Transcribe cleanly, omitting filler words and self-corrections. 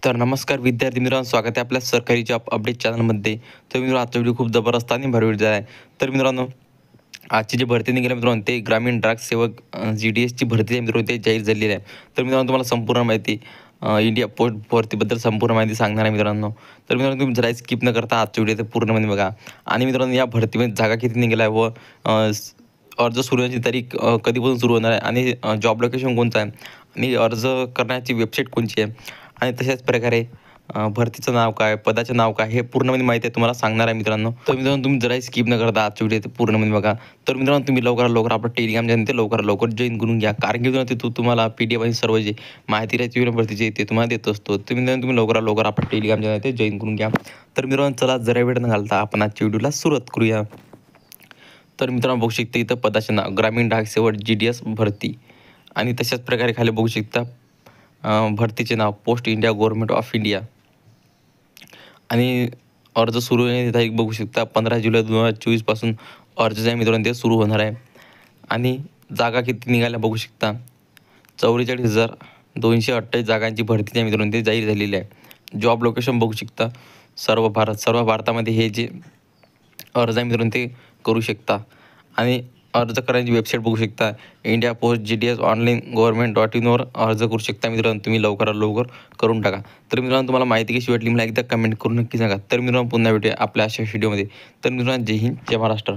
तर नमस्कार विद्यार्थी मित्रांनो, स्वागत आहे आपल्या सरकारी जॉब अपडेट चॅनलमध्ये. तर मित्रांनो, आजचा व्हिडिओ खूप जबरदस्त आणि भारी व्हिडिओ आहे. तर मित्रांनो, आजची जी भरती निघाली मित्रांनो, ते ग्रामीण ग्राहक सेवक GDSची भरती आहे मित्रांनो, ते जाहीर झालेली आहे. तर मित्रांनो, तुम्हाला संपूर्ण माहिती इंडिया पोस्ट भरतीबद्दल संपूर्ण माहिती सांगणार आहे मित्रांनो. तर मित्रांनो, तुम्ही जरा स्किप न करता आजच्या व्हिडिओ ते पूर्णपणे बघा. आणि मित्रांनो, या भरतीमध्ये जागा किती निघाल्या व अर्ज सुरू होण्याची तारीख कधीपासून सुरू होणार आहे आणि जॉब लोकेशन कोणतं आहे आणि अर्ज करण्याची वेबसाईट कोणची आहे आणि तशाच प्रकारे भरतीचं नाव काय, पदाचं नाव काय, हे पूर्णपणे माहिती आहे तुम्हाला सांगणार आहे मित्रांनो. तर मित्रांनो, तुम्ही जराही स्किप न करता आजच्या व्हिडिओ ते पूर्णपणे बघा. तर मित्रांनो, तुम्ही लवकरात लवकर आपलं टेलिग्राम चॅनल ते लवकरात लवकर जॉईन करून घ्या, कारण की मित्रांनो, तिथून तुम्हाला PDF आणि सर्व जे माहिती राहते भरतीची ते तुम्हाला देत असतो. तर मित्रांनो, तुम्ही लवकरात लवकर आपलं टेलिग्राम चॅनल ते जॉईन करून घ्या. तर मित्रांनो, चला जरा वेळ न घालता आपण आजच्या व्हिडिओला सुरुवात करूया. तर मित्रांनो, बघू शकता इथं पदाचे नाव ग्रामीण ग्राहक सेवक GDS भरती आणि तशाच प्रकारे खाली बघू शकता भरतीचे नाव post India government of India आणि अर्ज सुरू होण्याची तारीख बघू शकता 15 जुलै 2024 पासून अर्ज जे आहे मित्रांनो ते सुरू होणार आहे. आणि जागा किती निघाल्या बघू शकता 44,228 जागांची भरती आहे मित्रांनो ते जाहीर झालेली आहे. जॉब लोकेशन बघू शकता सर्व भारतामध्ये हे जे अर्ज आहे मित्रांनो ते करू शकता. आणि अर्ज करण्याची वेबसाईट बघू शकता इंडिया पोस्ट GDS ऑनलाईन गव्हर्नमेंट.in वर अर्ज करू शकता मित्रांनो, तुम्ही लवकरात लवकर करून टाका. तर मित्रांनो, तुम्हाला माहिती कशी वाटली मला एकदा कमेंट करून नक्की सांगा. तर मित्रांनो, पुन्हा भेटूया आपल्या अशा व्हिडिओमध्ये. तर मित्रांनो, जय हिंद, जय महाराष्ट्र.